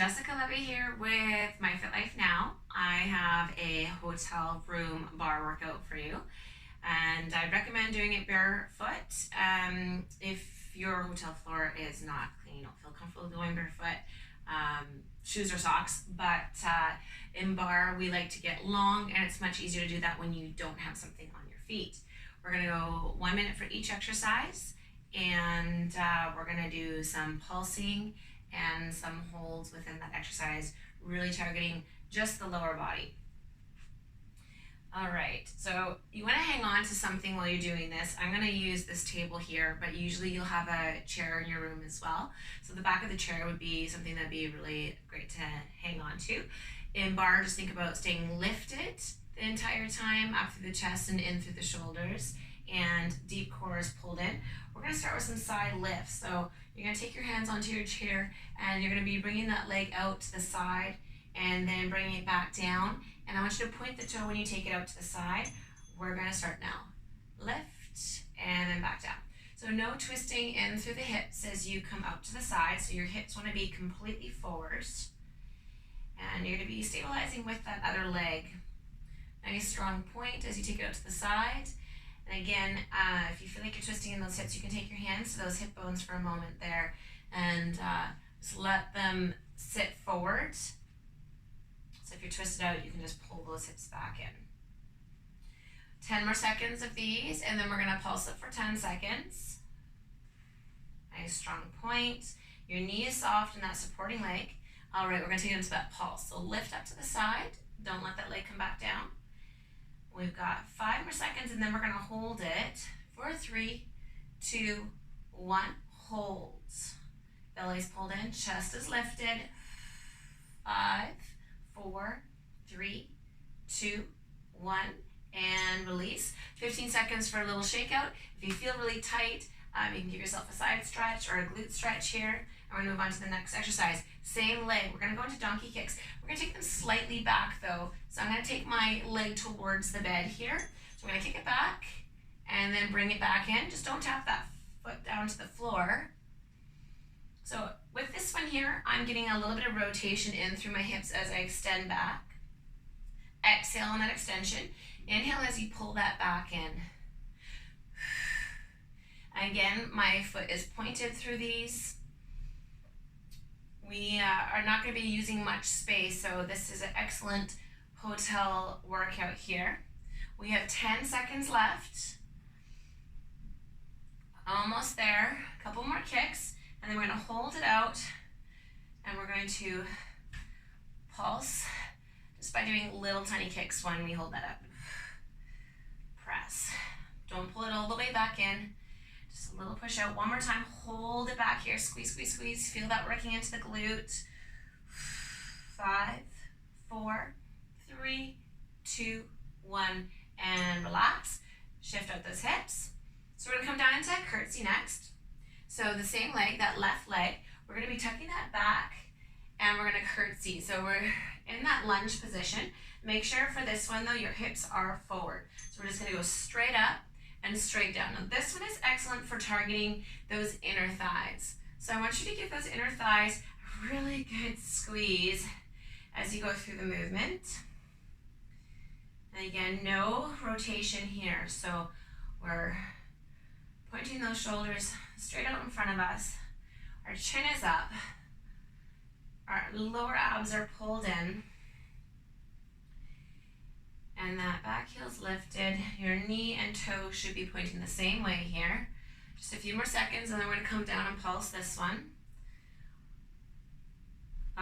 Jessica Levy here with My Fit Life Now. I have a hotel room bar workout for you, and I'd recommend doing it barefoot. If your hotel floor is not clean, you don't feel comfortable going barefoot, shoes or socks. But in bar, we like to get long, and it's much easier to do that when you don't have something on your feet. We're gonna go 1 minute for each exercise, and we're gonna do some pulsing and some holds within that exercise, really targeting just the lower body. All right, so you want to hang on to something while you're doing this. I'm going to use this table here, but usually you'll have a chair in your room as well. So the back of the chair would be something that'd be really great to hang on to. In bar, just think about staying lifted the entire time, up through the chest and in through the shoulders, and deep core is pulled in. We're going to start with some side lifts. So you're going to take your hands onto your chair, and you're going to be bringing that leg out to the side and then bringing it back down. And I want you to point the toe when you take it out to the side. We're going to start now. Lift and then back down. So no twisting in through the hips as you come out to the side. So your hips want to be completely forward. And you're going to be stabilizing with that other leg. Nice strong point as you take it out to the side. And again, if you feel like you're twisting in those hips, you can take your hands to those hip bones for a moment there and just let them sit forward. So if you're twisted out, you can just pull those hips back in. 10 more seconds of these, and then we're going to pulse it for 10 seconds. Nice strong point. Your knee is soft in that supporting leg. All right, we're going to take it into that pulse. So lift up to the side. Don't let that leg come back down. We've got 5 more seconds, and then we're going to hold it for 3, 2, 1. Holds. Belly's pulled in, chest is lifted. 5, 4, 3, 2, 1, and release. 15 seconds for a little shakeout. If you feel really tight, you can give yourself a side stretch or a glute stretch here. And we're going to move on to the next exercise. Same leg. We're going to go into donkey kicks. We're going to take them slightly back though. So I'm going to take my leg towards the bed here. So we're going to kick it back and then bring it back in. Just don't tap that foot down to the floor. So with this one here, I'm getting a little bit of rotation in through my hips as I extend back. Exhale on that extension. Inhale as you pull that back in. Again, my foot is pointed through these. We are not going to be using much space, so this is an excellent hotel workout here. We have 10 seconds left. Almost there. A couple more kicks, and then we're going to hold it out, and we're going to pulse just by doing little tiny kicks when we hold that up. Press. Don't pull it all the way back in. Just a little push out. One more time. Hold it back here. Squeeze, squeeze, squeeze. Feel that working into the glute. 5, 4, 3, 2, 1, and relax. Shift out those hips. So we're going to come down into curtsy next. So the same leg, that left leg, we're going to be tucking that back and we're going to curtsy. So we're in that lunge position. Make sure for this one though, your hips are forward. So we're just going to go straight up and straight down. Now this one is excellent for targeting those inner thighs. So I want you to give those inner thighs a really good squeeze as you go through the movement. And again, no rotation here. So we're pointing those shoulders straight out in front of us. Our chin is up. Our lower abs are pulled in. And that back heel's lifted. Your knee and toe should be pointing the same way here. Just a few more seconds, and then we're going to come down and pulse this one.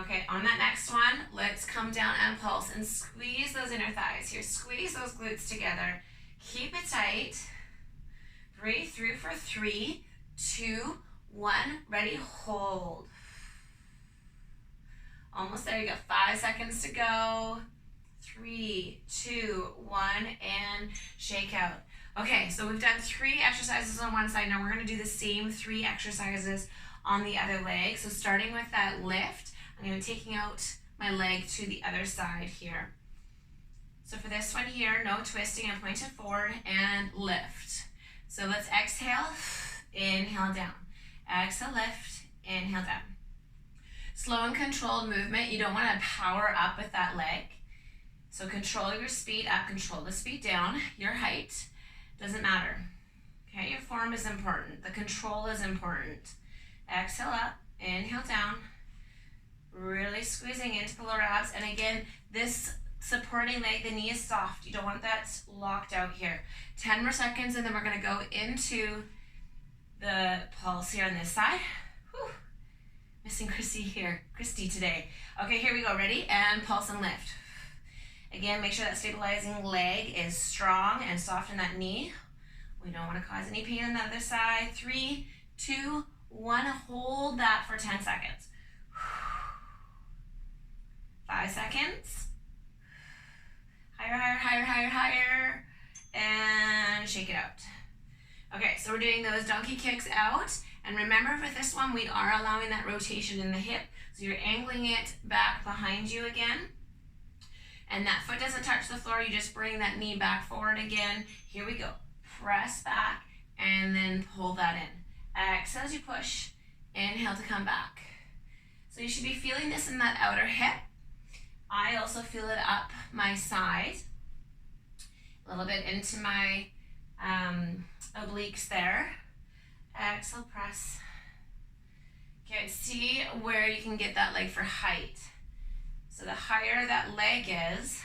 Okay, on that next one, let's come down and pulse and squeeze those inner thighs here. Squeeze those glutes together. Keep it tight. Breathe through for 3, 2, 1. Ready, hold. Almost there, you got 5 seconds to go. 3, 2, 1, and shake out. Okay, so we've done 3 exercises on one side. Now we're going to do the same 3 exercises on the other leg. So starting with that lift, I'm going to be taking out my leg to the other side here. So for this one here, no twisting, I'm pointing forward and lift. So let's exhale, inhale down. Exhale, lift, inhale down. Slow and controlled movement. You don't want to power up with that leg. So control your speed up, control the speed down, your height, doesn't matter. Okay, your form is important. The control is important. Exhale up, inhale down, really squeezing into the lower abs. And again, this supporting leg, the knee is soft. You don't want that locked out here. 10 more seconds, and then we're gonna go into the pulse here on this side. Whew. Missing Christy today. Okay, here we go, ready? And pulse and lift. Again, make sure that stabilizing leg is strong and soft in that knee. We don't want to cause any pain on the other side. 3, 2, 1. Hold that for 10 seconds. 5 seconds. Higher, higher, higher, higher, higher. And shake it out. Okay, so we're doing those donkey kicks out. And remember, with this one, we are allowing that rotation in the hip. So you're angling it back behind you again. And that foot doesn't touch the floor. You just bring that knee back forward again. Here we go. Press back and then pull that in. Exhale as you push. Inhale to come back. So you should be feeling this in that outer hip. I also feel it up my side. A little bit into my obliques there. Exhale, press. Okay, see where you can get that leg for height. So the higher that leg is,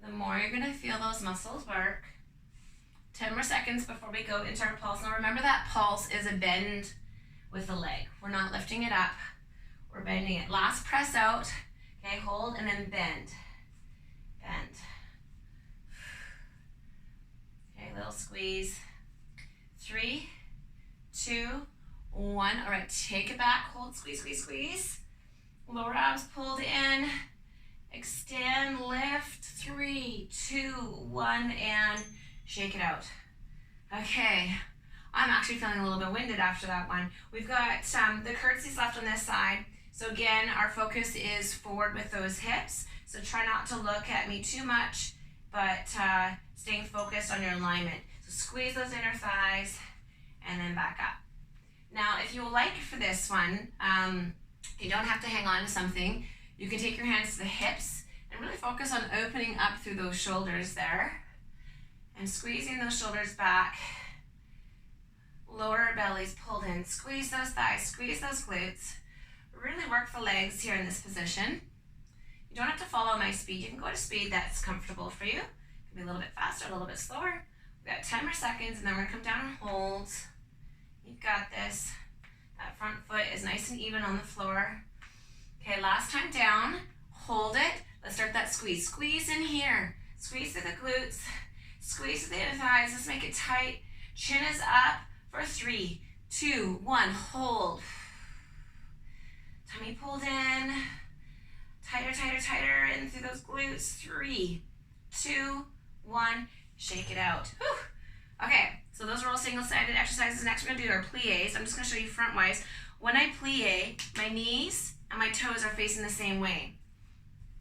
the more you're gonna feel those muscles work. 10 more seconds before we go into our pulse. Now remember that pulse is a bend with the leg. We're not lifting it up, we're bending it. Last press out, okay, hold and then bend. Bend. Okay, little squeeze. 3, 2, 1. All right, take it back, hold, squeeze, squeeze, squeeze. Lower abs pulled in, extend, lift, 3, 2, 1, and shake it out. Okay, I'm actually feeling a little bit winded after that one. We've got the curtsies left on this side. So again, our focus is forward with those hips. So try not to look at me too much, but staying focused on your alignment. So squeeze those inner thighs and then back up. Now, if you would like for this one, you don't have to hang on to something. You can take your hands to the hips and really focus on opening up through those shoulders there and squeezing those shoulders back. Lower bellies pulled in. Squeeze those thighs, squeeze those glutes. Really work the legs here in this position. You don't have to follow my speed. You can go at a speed that's comfortable for you. It can be a little bit faster, a little bit slower. We've got 10 more seconds, and then we're gonna come down and hold. You've got this. That front foot is nice and even on the floor. Okay, last time down, hold it. Let's start that squeeze. Squeeze in here. Squeeze through the glutes. Squeeze through the inner thighs. Let's make it tight. Chin is up for 3, 2, 1. Hold. Tummy pulled in. Tighter, tighter, tighter in through those glutes. 3, 2, 1. Shake it out. Whew. Okay, so those are all single-sided exercises. Next we're gonna do our plies. I'm just gonna show you front-wise. When I plie, my knees and my toes are facing the same way.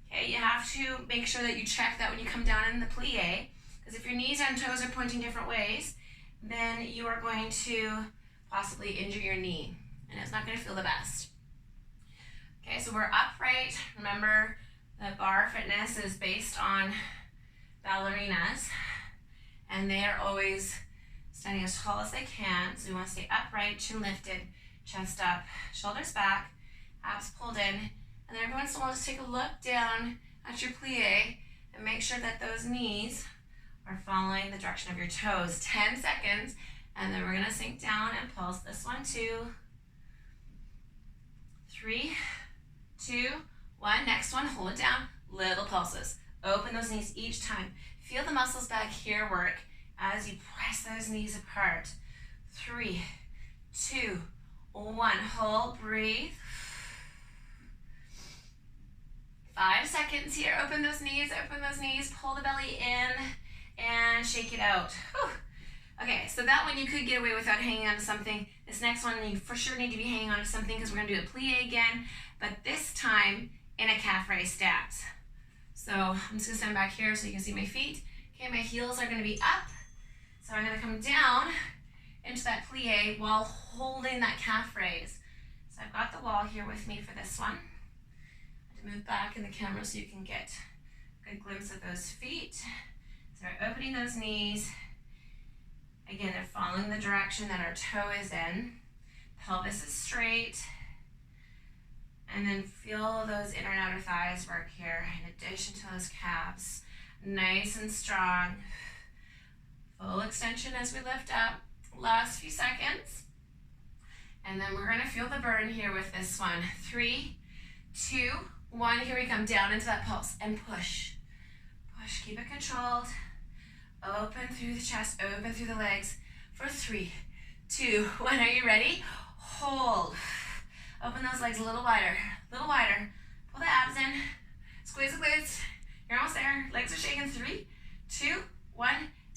Okay, you have to make sure that you check that when you come down in the plie, because if your knees and toes are pointing different ways, then you are going to possibly injure your knee, and it's not gonna feel the best. Okay, so we're upright. Remember that Barre Fitness is based on ballerinas, and they are always standing as tall as they can. So we want to stay upright, chin lifted, chest up, shoulders back, abs pulled in. And then every once in a while, just take a look down at your plie and make sure that those knees are following the direction of your toes. 10 seconds, and then we're gonna sink down and pulse this one, 2, 3, 2, 1. Next one, hold it down, little pulses. Open those knees each time. Feel the muscles back here work as you press those knees apart. 3, 2, 1. Hold, breathe. 5 seconds here. Open those knees, pull the belly in, and shake it out. Whew. Okay, so that one you could get away without hanging on to something. This next one you for sure need to be hanging on to something because we're gonna do a plie again, but this time in a calf raise stance. So I'm just gonna stand back here so you can see my feet. Okay, my heels are gonna be up. So I'm gonna come down into that plie while holding that calf raise. So So I've got the wall here with me for this one. I have to move back in the camera so you can get a good glimpse of those feet. Start opening those knees. Again, they're following the direction that our toe is in. Pelvis is straight. And then feel those inner and outer thighs work here in addition to those calves. Nice and strong. Full extension as we lift up. Last few seconds. And then we're going to feel the burn here with this one. 3, 2, 1. Here we come down into that pulse and push. Push. Keep it controlled. Open through the chest. Open through the legs for 3, 2, 1. Are you ready? Hold. Open those legs a little wider. A little wider. Pull the abs in. Squeeze the glutes. You're almost there. Legs are shaking. 3, 2, 1.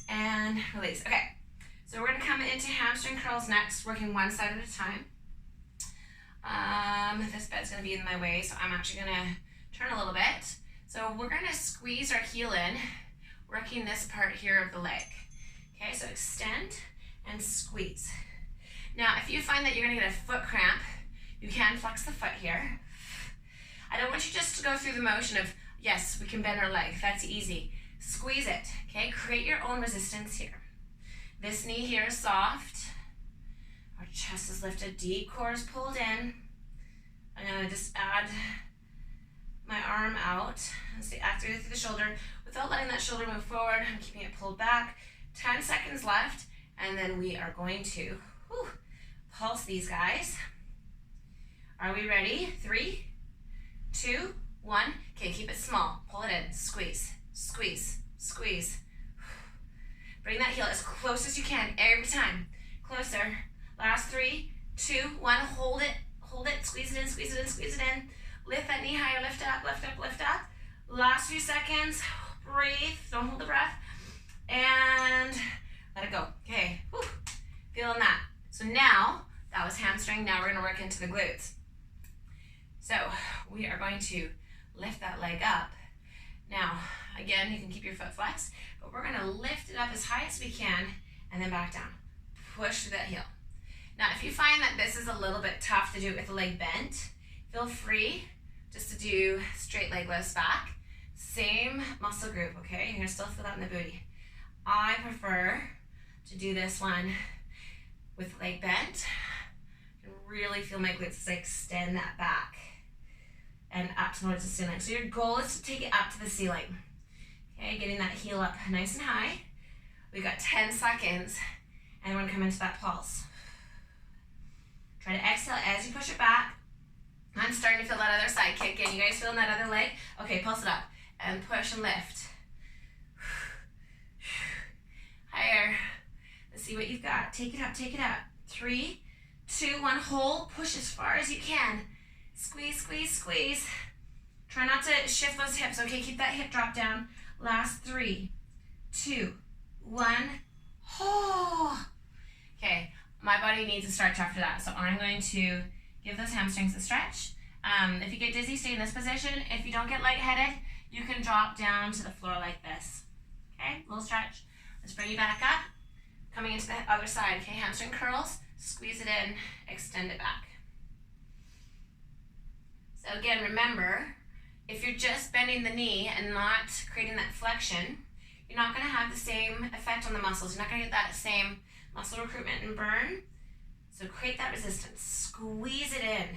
And release. Okay. So we're going to come into hamstring curls next, working one side at a time. This bed's going to be in my way, so I'm actually going to turn a little bit. So we're going to squeeze our heel in, working this part here of the leg. Okay, so extend and squeeze. Now, if you find that you're going to get a foot cramp, you can flex the foot here. I don't want you just to go through the motion of, yes, we can bend our leg. That's easy. Squeeze it, okay? Create your own resistance here. This knee here is soft. Our chest is lifted, deep core is pulled in. I'm gonna just add my arm out and stay activated through the shoulder without letting that shoulder move forward. I'm keeping it pulled back. 10 seconds left, and then we are going to pulse these guys. Are we ready? 3, 2, 1. Okay, keep it small. Pull it in. Squeeze, squeeze, squeeze. Bring that heel as close as you can every time. Closer. Last 3, 2, 1. Hold it. Hold it. Squeeze it in, squeeze it in, squeeze it in. Lift that knee higher. Lift up, lift up, lift up. Last few seconds. Breathe. Don't hold the breath. And let it go. Okay. Whew. Feeling that. So now, that was hamstring. Now we're going to work into the glutes. So we are going to lift that leg up. Now, again, you can keep your foot flexed, but we're going to lift it up as high as we can and then back down. Push through that heel. Now, if you find that this is a little bit tough to do it with the leg bent, feel free just to do straight leg lifts back. Same muscle group, okay? You're going to still feel that in the booty. I prefer to do this one with leg bent. You can really feel my glutes as I extend that back and up towards the ceiling. So your goal is to take it up to the ceiling. Okay, getting that heel up nice and high. We've got 10 seconds, and we're gonna come into that pulse. Try to exhale as you push it back. I'm starting to feel that other side kick in. You guys feeling that other leg? Okay, pulse it up, and push and lift. Higher. Let's see what you've got. Take it up, take it up. 3, 2, 1, hold. Push as far as you can. Squeeze, squeeze, squeeze. Try not to shift those hips. Okay, keep that hip drop down. Last 3, 2, 1. Oh. Okay, my body needs a stretch after that, so I'm going to give those hamstrings a stretch. If you get dizzy, stay in this position. If you don't get lightheaded, you can drop down to the floor like this. Okay, little stretch. Let's bring you back up. Coming into the other side. Okay, hamstring curls. Squeeze it in, extend it back. So again, remember, if you're just bending the knee and not creating that flexion, you're not going to have the same effect on the muscles. You're not going to get that same muscle recruitment and burn. So create that resistance. Squeeze it in.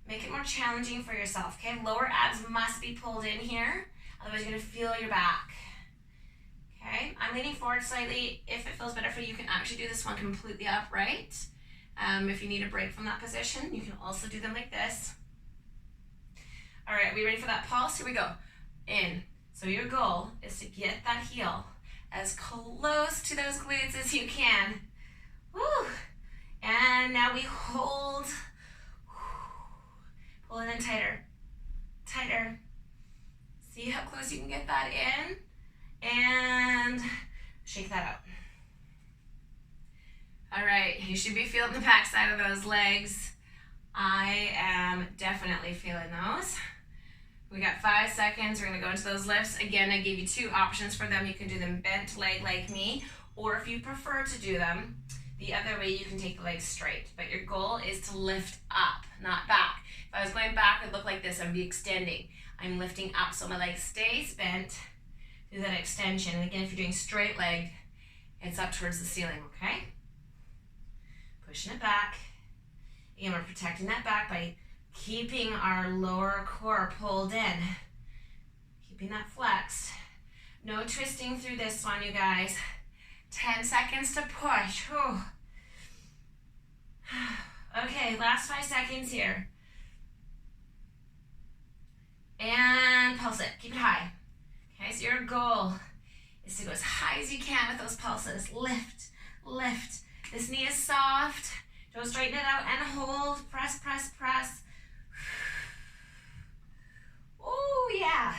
Make it more challenging for yourself. Okay, lower abs must be pulled in here. Otherwise, you're going to feel your back. Okay, I'm leaning forward slightly. If it feels better for you, you can actually do this one completely upright. If you need a break from that position, you can also do them like this. All right, are we ready for that pulse? Here we go. In. So your goal is to get that heel as close to those glutes as you can. Woo! And now we hold. Pull it in tighter. Tighter. See how close you can get that in? And shake that out. All right, you should be feeling the back side of those legs. I am definitely feeling those. We got 5 seconds. We're gonna go into those lifts. Again, I gave you 2 options for them. You can do them bent leg like me, or if you prefer to do them the other way, you can take the legs straight. But your goal is to lift up. not back. If I was going back, it would look like this. I'd be extending. I'm lifting up, so my leg stays bent. Do that extension. And again, if you're doing straight leg, it's up towards the ceiling, okay? Pushing it back. Again, we're protecting that back by keeping our lower core pulled in. Keeping that flexed. No twisting through this one, you guys. 10 seconds to push. Whew. Okay, last 5 seconds here. And pulse it. Keep it high. Okay, so your goal is to go as high as you can with those pulses. Lift, lift. This knee is soft. Don't straighten it out and hold. Press, press, press. Oh, yeah.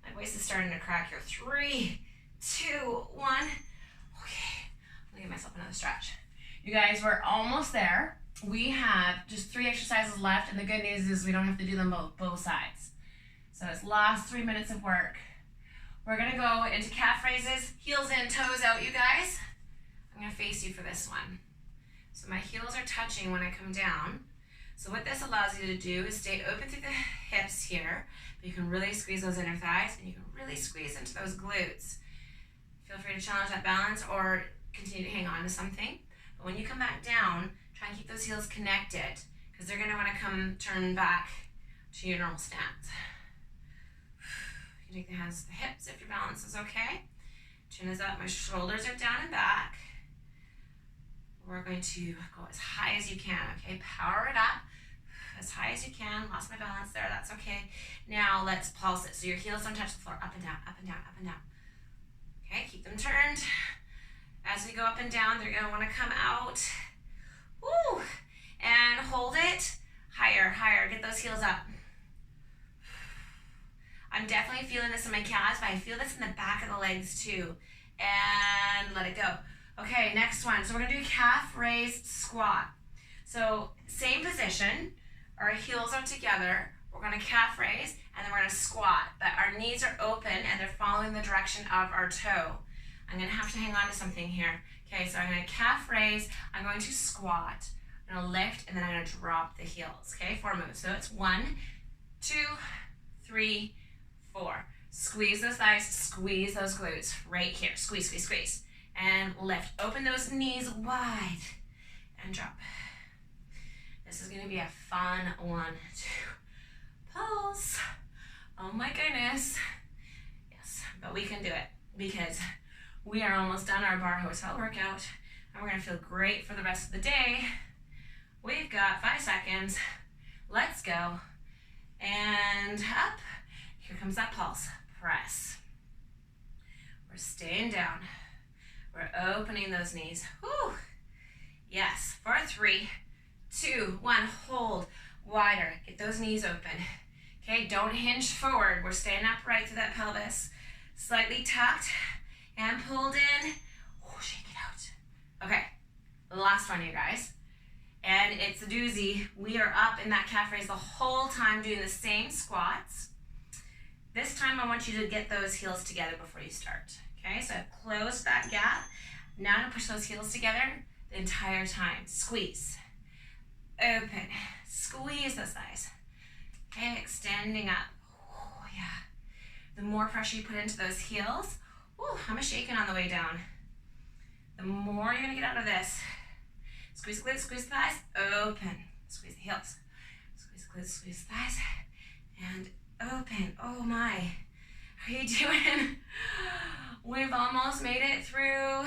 My voice is starting to crack here. 3, 2, 1. Okay, I'm gonna give myself another stretch. You guys, we're almost there. We have just 3 exercises left, and the good news is we don't have to do them both sides. So it's last 3 minutes of work. We're gonna go into calf raises, heels in, toes out, you guys. I'm gonna face you for this one. So my heels are touching when I come down. So what this allows you to do is stay open through the hips here, but you can really squeeze those inner thighs, and you can really squeeze into those glutes. Feel free to challenge that balance or continue to hang on to something. But when you come back down, try and keep those heels connected, because they're gonna wanna turn back to your normal stance. You can take the hands to the hips if your balance is okay. Chin is up, my shoulders are down and back. We're going to go as high as you can, okay? Power it up as high as you can. Lost my balance there, that's okay. Now let's pulse it. So your heels don't touch the floor, up and down, up and down, up and down. Okay, keep them turned. As we go up and down, they're gonna wanna come out. Woo! And hold it. Higher, higher, get those heels up. I'm definitely feeling this in my calves, but I feel this in the back of the legs too. And let it go. Okay, next one. So we're gonna do calf raised squat. So same position, our heels are together. We're gonna calf raise, and then we're gonna squat. But our knees are open and they're following the direction of our toe. I'm gonna have to hang on to something here. Okay, so I'm gonna calf raise, I'm going to squat. I'm gonna lift, and then I'm gonna drop the heels. Okay, 4 moves. So it's 1, 2, 3, 4. Squeeze those thighs, squeeze those glutes. Right here, squeeze, squeeze, squeeze. And lift, open those knees wide, and drop. This is gonna be a fun one to pulse. Oh my goodness. Yes, but we can do it, because we are almost done our Barre hotel workout, and we're gonna feel great for the rest of the day. We've got 5 seconds. Let's go. And up. Here comes that pulse. Press. We're staying down. We're opening those knees. Whew. Yes. For 3, 2, 1. Hold. Wider. Get those knees open. Okay, don't hinge forward. We're staying upright through that pelvis. Slightly tucked and pulled in. Oh, shake it out. Okay, last one, you guys. And it's a doozy. We are up in that calf raise the whole time doing the same squats. This time I want you to get those heels together before you start. Okay, so I've closed that gap. Now to push those heels together the entire time. Squeeze. Open. Squeeze those thighs. Okay, extending up. Oh, yeah. The more pressure you put into those heels, ooh, I'm a shaking on the way down. The more you're gonna get out of this. Squeeze the glutes, squeeze the thighs, open. Squeeze the heels. Squeeze the glutes, squeeze the thighs, and open. Oh my. How are you doing? We've almost made it through.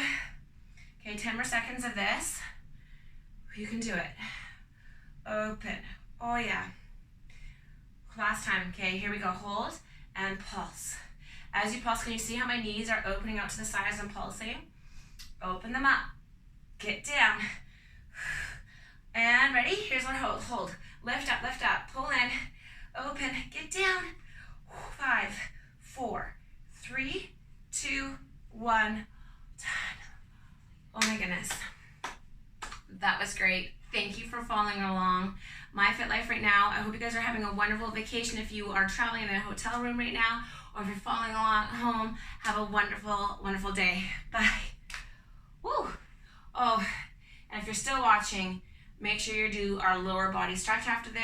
Okay, 10 more seconds of this. You can do it. Open. Oh yeah. Last time. Okay, here we go. Hold and pulse. As you pulse, can you see how my knees are opening out to the sides and pulsing? Open them up. Get down. And ready? Here's one. Hold. Hold. Lift up, pull in, open, get down. 5, 4, 3, 2, 1, done. Oh my goodness. That was great. Thank you for following along. My Fit Life right now. I hope you guys are having a wonderful vacation. If you are traveling in a hotel room right now, or if you're following along at home, have a wonderful, wonderful day. Bye. Woo. Oh, and if you're still watching, Make sure you do our lower body stretch after this.